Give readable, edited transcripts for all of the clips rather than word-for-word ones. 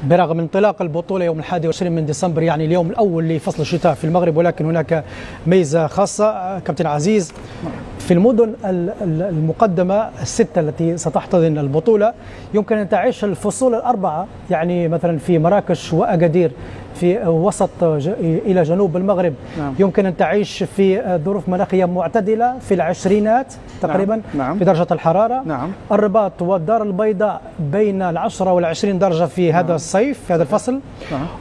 برغم انطلاق البطولة يوم 21 من ديسمبر، يعني اليوم الأول لفصل الشتاء في المغرب، ولكن هناك ميزة خاصة كابتن عزيز في المدن المقدمة الستة التي ستحتضن البطولة. يمكن أن تعيش الفصول الأربعة، يعني مثلا في مراكش وأكادير في وسط إلى جنوب المغرب. يمكن أن تعيش في ظروف مناخية معتدلة في العشرينات تقريبا في درجة الحرارة. الرباط والدار البيضاء بين 10 و20 درجة في هذا الصيف، في هذا الفصل.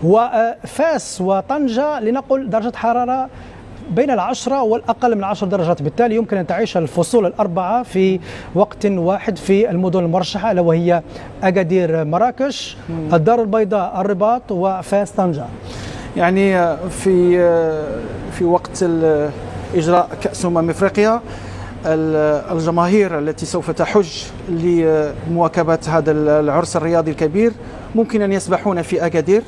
وفاس وطنجة لنقل درجة حرارة بين 10 والأقل من 10 درجات. بالتالي يمكن أن تعيش الفصول الأربعة في وقت واحد في المدن المرشحة، ألا وهي أكادير مراكش، الدار البيضاء الرباط، وفاس طنجة. يعني في وقت إجراء كأس أفريقيا، الجماهير التي سوف تحج لمواكبة هذا العرس الرياضي الكبير ممكن أن يسبحون في أكادير،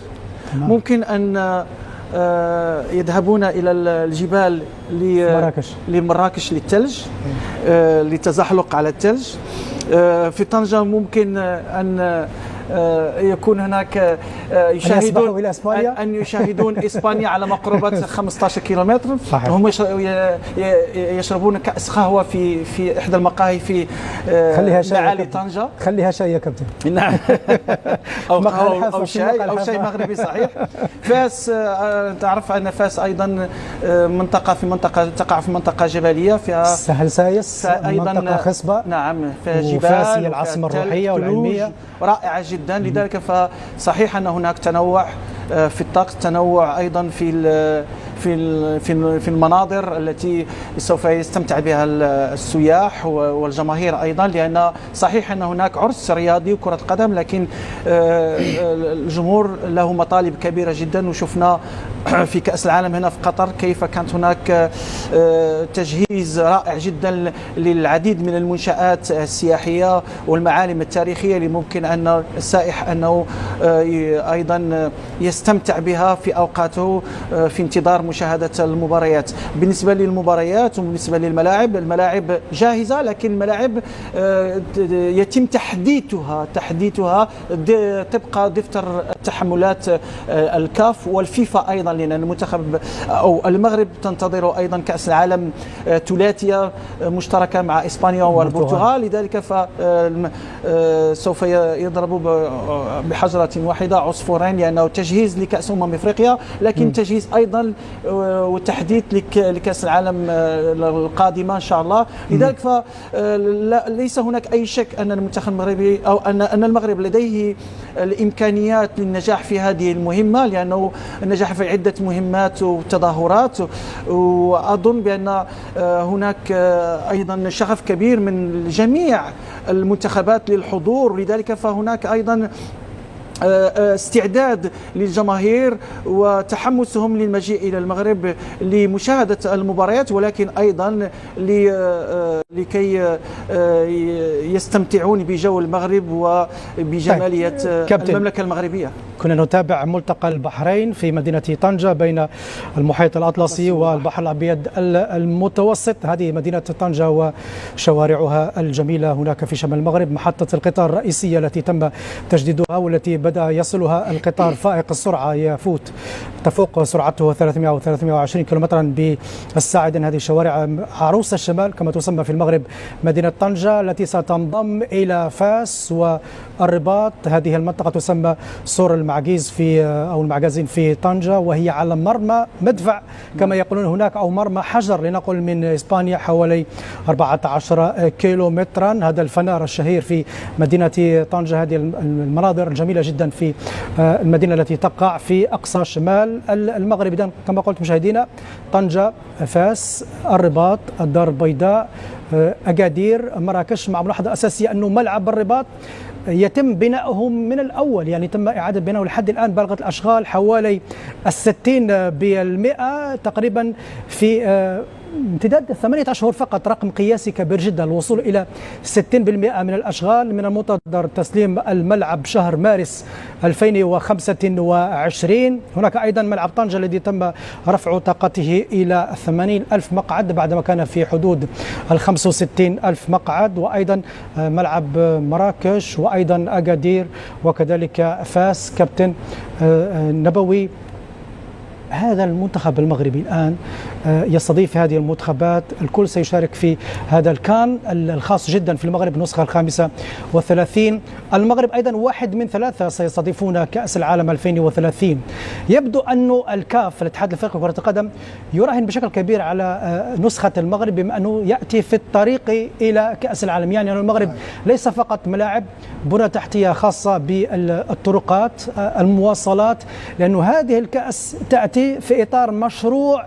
ممكن أن يذهبون إلى الجبال لمراكش للثلج، للتزحلق على الثلج. في طنجة ممكن أن يكون هناك يشاهدون إسبانيا على مقربة 15 كيلومتر. هم يشربون كأس قهوة في إحدى المقاهي في معالي طنجة. خليها شاي يا كابتن. نعم. أو شاي مغربي صحيح. فاس، تعرف أن فاس أيضا تقع في منطقة جبلية فيها سهل سايس، منطقة خصبة. نعم، فيها جبال، وفاس هي العاصمة الروحية والعلمية، رائعة جدا. لذلك فصحيح أن هناك تنوع في الطقس، تنوع أيضا في المناظر التي سوف يستمتع بها السياح والجماهير أيضا، لأن صحيح أن هناك عرس رياضي وكرة قدم، لكن الجمهور له مطالب كبيرة جدا. وشفنا في كأس العالم هنا في قطر كيف كانت هناك تجهيز رائع جدا للعديد من المنشآت السياحية والمعالم التاريخية اللي ممكن أن السائح أنه أيضا يستمتع بها في أوقاته في انتظار مشاهدة المباريات. بالنسبة للمباريات وبالنسبة للملاعب، الملاعب جاهزة، لكن الملاعب يتم تحديثها طبق دفتر التحملات الكاف والفيفا أيضا، لأن المنتخب أو المغرب تنتظر أيضا كأس العالم ثلاثية مشتركة مع إسبانيا والبرتغال. لذلك سوف يضرب بحجرة واحدة عصفورين، لأنه تجهيز لكأس أفريقيا، لكن تجهيز أيضا والتحديث لكأس العالم القادمة إن شاء الله. لذلك ليس هناك أي شك أن المنتخب المغربي أو أن المغرب لديه الإمكانيات للنجاح في هذه المهمة، لأنه النجاح في عدة مهمات وتظاهرات، وأظن بأن هناك أيضا شغف كبير من جميع المنتخبات للحضور. لذلك فهناك أيضا استعداد للجماهير وتحمسهم للمجيء إلى المغرب لمشاهدة المباريات، ولكن أيضا لكي يستمتعون بجو المغرب وبجمالية المملكة المغربية. كنا نتابع ملتقى البحرين في مدينة طنجة بين المحيط الأطلسي والبحر الأبيض المتوسط. هذه مدينة طنجة وشوارعها الجميلة هناك في شمال المغرب. محطة القطار الرئيسية التي تم تجديدها والتي بدأ يصلها القطار فائق السرعة تفوق سرعته 300 أو 320 كيلومترا بالساعة. هذه الشوارع عروس الشمال كما تسمى في المغرب مدينة طنجة، التي ستنضم إلى فاس والرباط. هذه المنطقة تسمى سور المعجيز أو المعجازين في طنجة، وهي على مرمى مدفع كما يقولون هناك، أو مرمى حجر لنقل من إسبانيا، حوالي 14 كيلومترا. هذا الفنار الشهير في مدينة طنجة. هذه المناظر الجميلة جدا في المدينة التي تقع في أقصى شمال المغرب. إذن كما قلت مشاهدينا، طنجة، فاس، الرباط، الدار البيضاء، أكادير، مراكش، مع ملاحظة أساسية أنه ملعب الرباط يتم بناؤه من الأول، يعني تم إعادة بناؤه لحد الآن. بلغت الأشغال حوالي 60% تقريبا في امتداد 8 أشهر فقط رقم قياسي كبير جدا. الوصول إلى 60% من الأشغال. من المنتظر تسليم الملعب شهر مارس 2025. هناك أيضا ملعب طنجة الذي تم رفع طاقته إلى 80 ألف مقعد بعدما كان في حدود 65 ألف مقعد، وأيضا ملعب مراكش وأيضا أكادير وكذلك فاس. كابتن نبوي، هذا المنتخب المغربي الآن يستضيف هذه المنتخبات، الكل سيشارك في هذا الكان الخاص جدا في المغرب النسخة 35. المغرب أيضا واحد من 3 سيستضيفون كأس العالم 2030. يبدو أن الكاف الاتحاد الافريقي لكرة القدم يراهن بشكل كبير على نسخة المغرب بما أنه يأتي في الطريق إلى كأس العالم. يعني أن المغرب ليس فقط ملاعب، بنى تحتية خاصة بالطرقات، المواصلات، لأنه هذه الكأس تأتي في إطار مشروع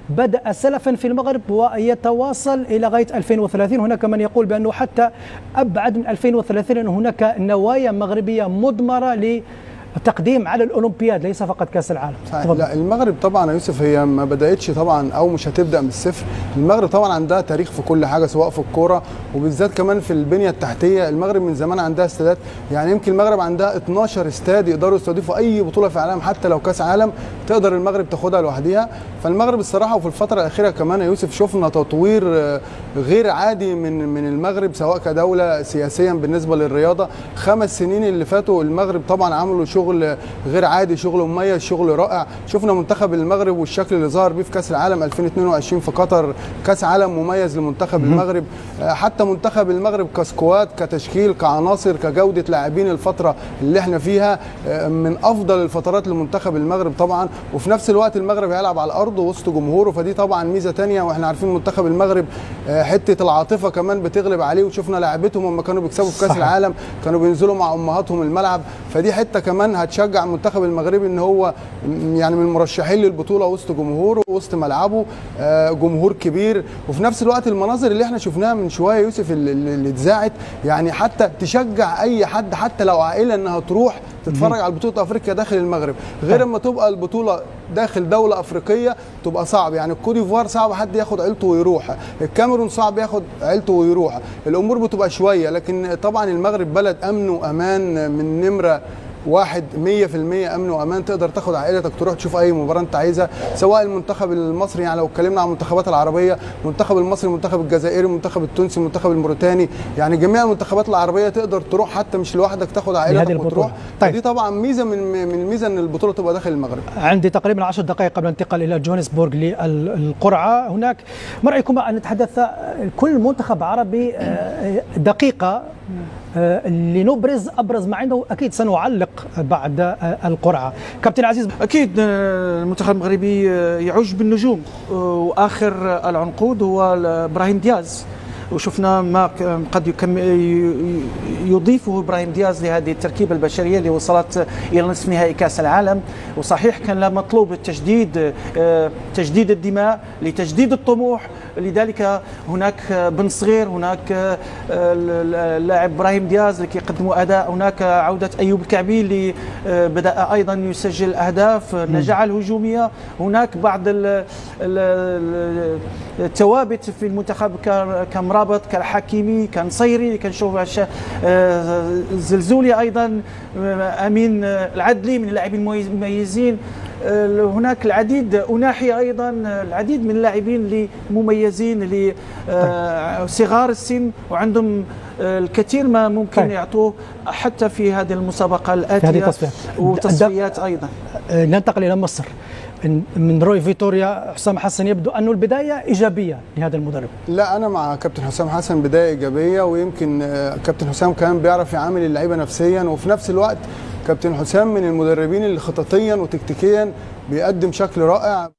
بدأ سلفا في المغرب ويتواصل إلى غاية 2030. هناك من يقول بأنه حتى أبعد من 2030 أن هناك نوايا مغربية مضمرة للتقديم على الأولمبياد، ليس فقط كأس العالم. لا، المغرب طبعا يا يوسف هي ما بدأتش طبعا أو مش هتبدأ من الصفر. المغرب طبعا عندها تاريخ في كل حاجة، سواء في الكورة وبالذات كمان في البنية التحتية. المغرب من زمان عندها استادات، يعني يمكن المغرب عندها 12 استاد يقدروا يستضيفوا أي بطولة في العالم، حتى لو كأس عالم تقدر المغرب تاخدها لوحدها. فالمغرب الصراحة وفي الفترة الأخيرة كمان يا يوسف شفنا تطوير غير عادي من المغرب، سواء كدولة سياسيا بالنسبة للرياضة. 5 سنين اللي فاتوا المغرب طبعا عملوا شغل غير عادي، شغل مميز، شغل رائع. شفنا منتخب المغرب والشكل اللي ظهر بيه في كأس العالم 2022 في قطر، كأس عالم مميز لمنتخب المغرب. حتى منتخب المغرب كسكواد، كتشكيل، كعناصر، كجودة لاعبين، الفترة اللي احنا فيها من أفضل الفترات لمنتخب المغرب طبعا. وفي نفس الوقت المغرب هيلعب على الأرض وسط جمهوره، فدي طبعا ميزة تانية. واحنا عارفين منتخب المغرب حتة العاطفة كمان بتغلب عليه، وشفنا لاعبتهم لما كانوا بيكسبوا في كأس العالم كانوا بينزلوا مع أمهاتهم الملعب، فدي حتة كمان هتشجع المنتخب المغربي ان هو يعني من المرشحين للبطولة وسط جمهوره وسط ملعبه، جمهور كبير. وفي نفس الوقت المناظر اللي احنا شفناها من شوية يوسف اللي اتذاعت يعني حتى تشجع اي حد، حتى لو عائلة، انها تروح تتفرج على بطولة افريقيا داخل المغرب، غير اما تبقى البطولة داخل دولة افريقية تبقى صعب. يعني الكوت ديفوار صعب حد ياخد عيلته ويروح، الكاميرون صعب ياخد عيلته ويروح، الامور بتبقى شوية. لكن طبعا المغرب بلد امن وامان من نمرة 100% امن وامان، تقدر تاخد عائلتك تروح تشوف اي مباراه انت عايزها، سواء المنتخب المصري، يعني لو اتكلمنا عن المنتخبات العربيه، المنتخب المصري، المنتخب الجزائري، المنتخب التونسي، المنتخب الموريتاني، يعني جميع المنتخبات العربيه تقدر تروح حتى مش لوحدك، تاخد عائلتك وتروح. طيب. دي طبعا ميزه من الميزه ان البطوله تبقى داخل المغرب. عندي تقريبا 10 دقائق قبل الانتقال الى جوهانسبورغ للقرعه. هناك ما رايكم ان نتحدث كل منتخب عربي دقيقه لنبرز ابرز ما عنده؟ اكيد سنعلق بعد القرعه. كابتن عزيز، اكيد المنتخب المغربي يعج بالنجوم، واخر العنقود هو ابراهيم دياز، وشفنا ما قد يضيفه ابراهيم دياز لهذه التركيبه البشريه اللي وصلت الى نصف نهائي كاس العالم. وصحيح كان مطلوب تجديد الدماء لتجديد الطموح، لذلك هناك بن صغير، هناك اللاعب ابراهيم دياز اللي كيقدموا اداء، هناك عوده ايوب الكعبي اللي بدا ايضا يسجل اهداف، النجاعه الهجوميه، هناك بعض الثوابت في المنتخب كمرابط، كالحكيمي، كنصيري، كنشوف الزلزولي ايضا، امين العدلي من اللاعبين المميزين. هناك العديد، أناحي أيضا العديد من اللاعبين اللي مميزين، اللي صغار السن وعندهم الكثير ما ممكن يعطوه حتى في هذه المسابقة الآتية وتصفيات أيضا. ننتقل إلى مصر من روي فيتوريا. حسام حسن، يبدو أن البداية إيجابية لهذا المدرب. لا، أنا مع كابتن حسام حسن بداية إيجابية، ويمكن كابتن حسام كمان بيعرف يعامل اللعيبة نفسيا، وفي نفس الوقت كابتن حسام من المدربين اللي خططيا وتكتيكيا بيقدم شكل رائع.